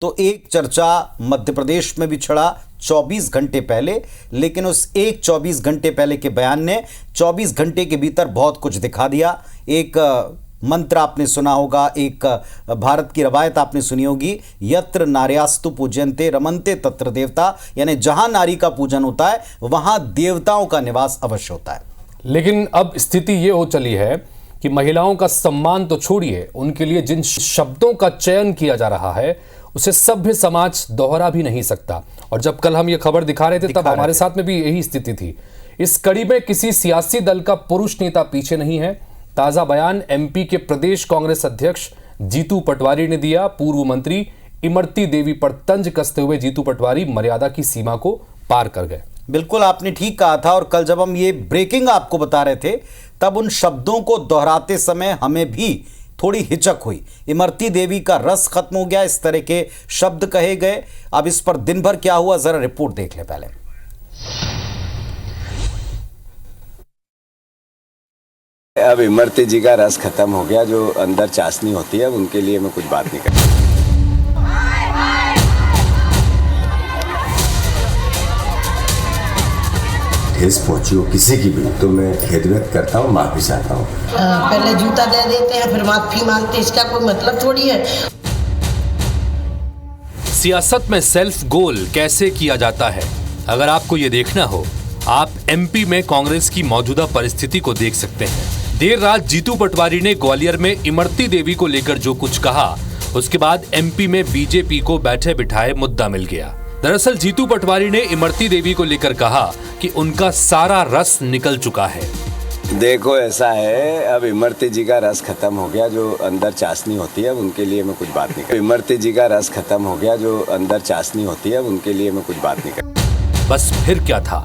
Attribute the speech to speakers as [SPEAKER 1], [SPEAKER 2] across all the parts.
[SPEAKER 1] तो एक चर्चा मध्य प्रदेश में भी छिड़ा 24 घंटे पहले, लेकिन उस एक 24 घंटे पहले के बयान ने 24 घंटे के भीतर बहुत कुछ दिखा दिया। एक मंत्र आपने सुना होगा, एक भारत की रवायत आपने सुनी होगी, यत्र नार्यास्तु पूज्यन्ते रमन्ते तत्र देवता, यानी जहां नारी का पूजन होता है वहां देवताओं का निवास अवश्य होता है।
[SPEAKER 2] लेकिन अब स्थिति ये हो चली है कि महिलाओं का सम्मान तो छोड़िए, उनके लिए जिन शब्दों का चयन किया जा रहा है उसे सभ्य समाज दोहरा भी नहीं सकता। और जब कल हम ये खबर दिखा रहे थे तब हमारे साथ में भी यही स्थिति थी। इस कड़ी में किसी सियासी दल का पुरुष नेता पीछे नहीं है। ताजा बयान एमपी के प्रदेश कांग्रेस अध्यक्ष जीतू पटवारी ने दिया। पूर्व मंत्री इमरती देवी पर तंज कसते हुए जीतू पटवारी मर्यादा की सीमा को पार कर गए।
[SPEAKER 1] बिल्कुल आपने ठीक कहा था, और कल जब हम ये ब्रेकिंग आपको बता रहे थे तब उन शब्दों को दोहराते समय हमें भी थोड़ी हिचक हुई। इमरती देवी का रस खत्म हो गया, इस तरह के शब्द कहे गए। अब इस पर दिन भर क्या हुआ जरा रिपोर्ट देख ले पहले।
[SPEAKER 3] अब इमरती जी का रस खत्म हो गया, जो अंदर चाशनी होती है उनके लिए मैं कुछ बात नहीं करता। ठेस पहुंची हो किसी की भी तो मैं खेद व्यक्त करता हूँ, माफी चाहता हूँ।
[SPEAKER 4] पहले जूता दे देते हैं फिर माफी मांगते हैं, इसका कोई मतलब थोड़ी है।
[SPEAKER 2] सियासत में सेल्फ गोल कैसे किया जाता है, अगर आपको ये देखना हो आप एमपी में कांग्रेस की मौजूदा परिस्थिति को देख सकते हैं। देर रात जीतू पटवारी ने ग्वालियर में इमरती देवी को लेकर जो कुछ कहा, उसके बाद एमपी में बीजेपी को बैठे बिठाए मुद्दा मिल गया। दरअसल जीतू पटवारी ने इमरती देवी को लेकर कहा कि उनका सारा रस निकल चुका है।
[SPEAKER 3] देखो ऐसा है, अब इमरती जी का रस खत्म हो गया, जो अंदर चाशनी होती है उनके लिए मैं कुछ बात नहीं करता। इमरती जी का रस खत्म हो गया, जो अंदर चाशनी होती है उनके लिए मैं कुछ बात नहीं करता।
[SPEAKER 2] बस फिर क्या था,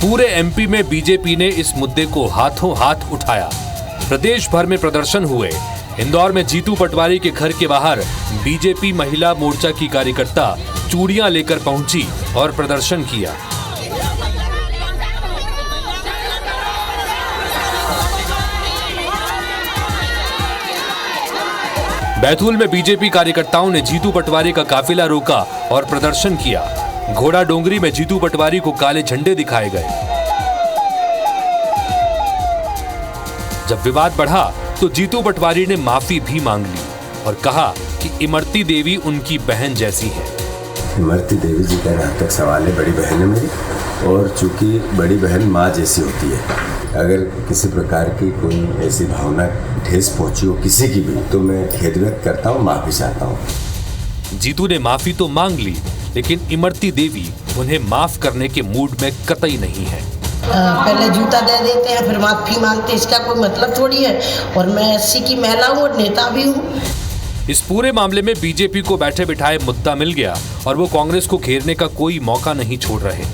[SPEAKER 2] पूरे एमपी में बीजेपी ने इस मुद्दे को हाथों हाथ उठाया। प्रदेश भर में प्रदर्शन हुए। इंदौर में जीतू पटवारी के घर के बाहर बीजेपी महिला मोर्चा की कार्यकर्ता चूड़ियां लेकर पहुंची और प्रदर्शन किया। बैतूल में बीजेपी कार्यकर्ताओं ने जीतू पटवारी का काफिला रोका और प्रदर्शन किया। घोड़ा डोंगरी में जीतू पटवारी को काले झंडे दिखाए गए। जब विवाद बढ़ा तो जीतू पटवारी ने माफी भी मांग ली और कहा कि इमरती देवी उनकी बहन जैसी है।
[SPEAKER 3] इमरती देवी जी का जहाँ तक सवाल है, बड़ी बहन है मेरी, और चूंकि बड़ी बहन माँ जैसी होती है, अगर किसी प्रकार की कोई ऐसी भावना ठेस पहुंची हो किसी की भी तो मैं खेद व्यक्त करता हूँ, माफी चाहता हूँ।
[SPEAKER 2] जीतू ने माफी तो मांग ली, लेकिन इमरती देवी उन्हें माफ करने के मूड में कतई नहीं है।
[SPEAKER 4] पहले जूता दे देते हैं फिर माफी मांगते हैं, इसका कोई मतलब थोड़ी है। और मैं एससी की महिला हूँ और नेता भी हूँ।
[SPEAKER 2] इस पूरे मामले में बीजेपी को बैठे बिठाए मुद्दा मिल गया और वो कांग्रेस को घेरने का कोई मौका नहीं छोड़ रहे।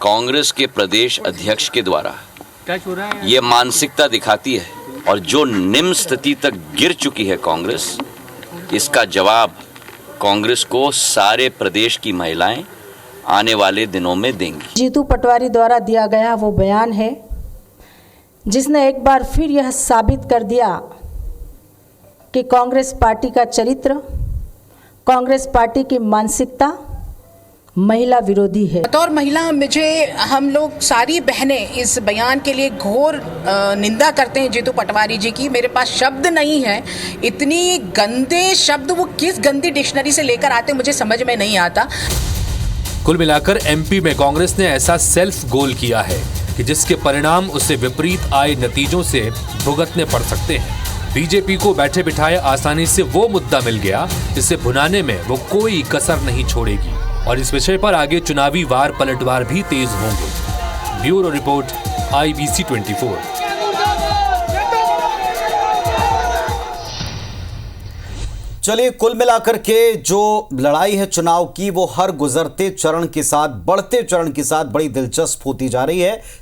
[SPEAKER 5] कांग्रेस के प्रदेश अध्यक्ष के द्वारा ये मानसिकता दिखाती है, और जो निम्न स्थिति तक गिर चुकी है कांग्रेस, इसका जवाब कांग्रेस को सारे प्रदेश की महिलाएं आने वाले दिनों में देंगी।
[SPEAKER 6] जीतू पटवारी द्वारा दिया गया वो बयान है जिसने एक बार फिर यह साबित कर दिया कि कांग्रेस पार्टी का चरित्र, कांग्रेस पार्टी की मानसिकता महिला विरोधी है।
[SPEAKER 7] बतौर महिला हम लोग सारी बहनें इस बयान के लिए घोर निंदा करते हैं जीतू पटवारी जी की। मेरे पास शब्द नहीं है, इतनी गंदे शब्द वो किस गंदी डिक्शनरी से लेकर आते मुझे समझ में नहीं आता।
[SPEAKER 2] कुल मिलाकर एमपी में कांग्रेस ने ऐसा सेल्फ गोल किया है कि जिसके परिणाम उसे विपरीत आए नतीजों से भुगतने पड़ सकते हैं। बीजेपी को बैठे बिठाए आसानी से वो मुद्दा मिल गया जिसे भुनाने में वो कोई कसर नहीं छोड़ेगी, और इस विषय पर आगे चुनावी वार पलटवार भी तेज होंगे। Bureau report, IBC 24।
[SPEAKER 1] चलिए, कुल मिलाकर के जो लड़ाई है चुनाव की, वो हर गुजरते चरण के साथ, बढ़ते चरण के साथ बड़ी दिलचस्प होती जा रही है।